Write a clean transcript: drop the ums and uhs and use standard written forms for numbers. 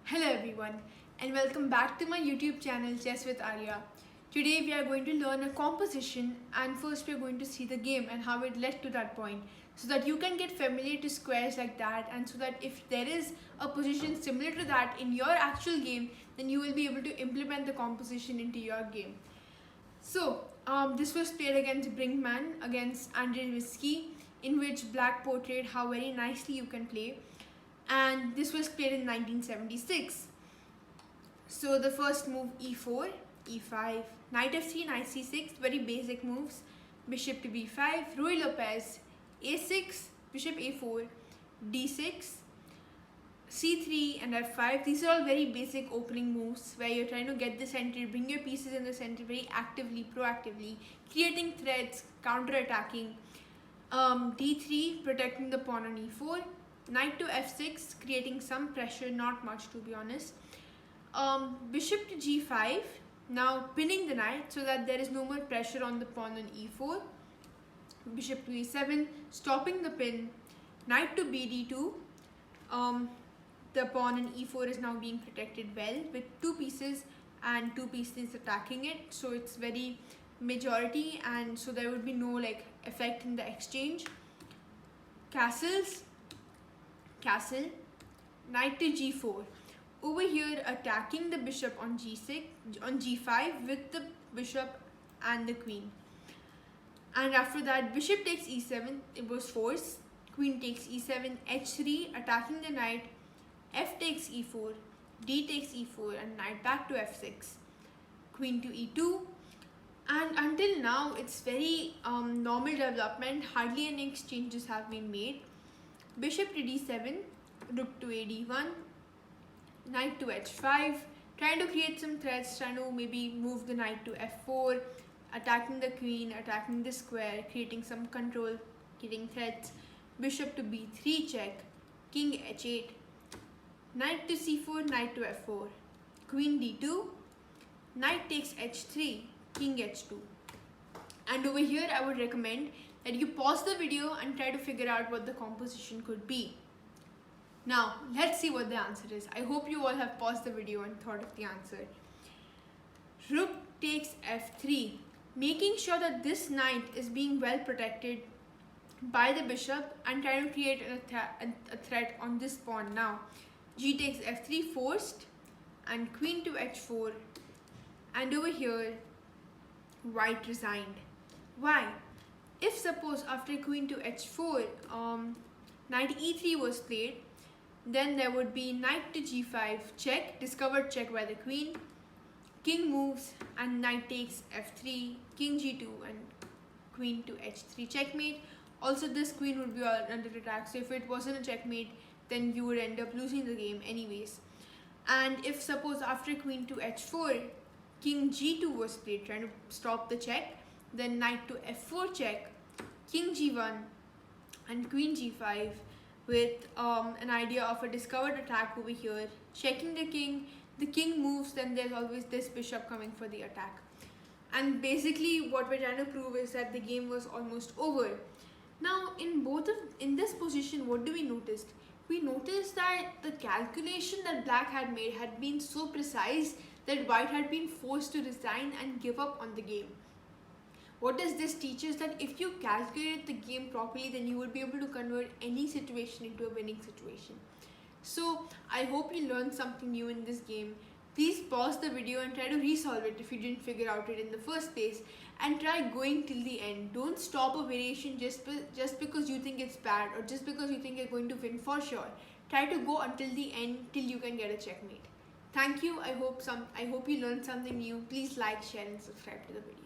Hello everyone and welcome back to my YouTube channel Chess with Arya. Today we are going to learn a composition, and first we are going to see the game and how it led to that point so that you can get familiar to squares like that, and so that if there is a position similar to that in your actual game, then you will be able to implement the composition into your game. So this was played against Bringman against Andrzejewski, in which black portrayed how very nicely you can play, and this was played in 1976. So the first move e4, e5, knight f3, knight c6, very basic moves. Bishop to b5, Ruy Lopez, a6, bishop a4, d6, c3 and f5. These are all very basic opening moves where you're trying to get the center, bring your pieces in the center very actively, proactively, creating threats, counter-attacking. d3, protecting the pawn on e4. Knight to f6, creating some pressure, not much to be honest. Bishop to g5, now pinning the knight so that there is no more pressure on the pawn on e4. Bishop to e7, stopping the pin. Knight to bd2, the pawn on e4 is now being protected well with two pieces and two pieces attacking it, so it's very majority, and so there would be no effect in the exchange. Castle, knight to g4. Over here, attacking the bishop on g6, on g5 with the bishop and the queen. And after that, bishop takes e7, it was forced. Queen takes e7, h3, attacking the knight. F takes e4, d takes e4, and knight back to f6. Queen to e2. And until now, it's very normal development. Hardly any exchanges have been made. Bishop to d7, rook to ad1, knight to h5, trying to create some threats, trying to maybe move the knight to f4, attacking the queen, attacking the square, creating some control, getting threats. Bishop to b3 check, king h8, knight to c4, knight to f4, queen d2, knight takes h3, king h2. And over here I would recommend that you pause the video and try to figure out what the composition could be. Now let's see what the answer is. I hope you all have paused the video and thought of the answer. Rook takes f3, making sure that this knight is being well protected by the bishop and trying to create a threat on this pawn. Now g takes f3 forced, and queen to h4, and over here white resigned. Why? If suppose after queen to h4 knight e3 was played, then there would be knight to g5 check, discovered check by the queen, king moves and knight takes f3, king g2 and queen to h3 checkmate. Also this queen would be under attack, so if it wasn't a checkmate, then you would end up losing the game anyways. And if suppose after queen to h4 king g2 was played, trying to stop the check, then knight to f4 check, king g1 and queen g5, with an idea of a discovered attack over here, checking the king moves, then there's always this bishop coming for the attack. And basically what we're trying to prove is that the game was almost over. Now in this position, what do we notice? We noticed that the calculation that black had made had been so precise that white had been forced to resign and give up on the game. What does this teach us? That if you calculate the game properly, then you will be able to convert any situation into a winning situation. So I hope you learned something new in this game. Please pause the video and try to resolve it if you didn't figure out it in the first place, and try going till the end. Don't stop a variation just because you think it's bad, or just because you think you're going to win for sure. Try to go until the end, till you can get a checkmate. Thank you. I hope you learned something new. Please like, share and subscribe to the video.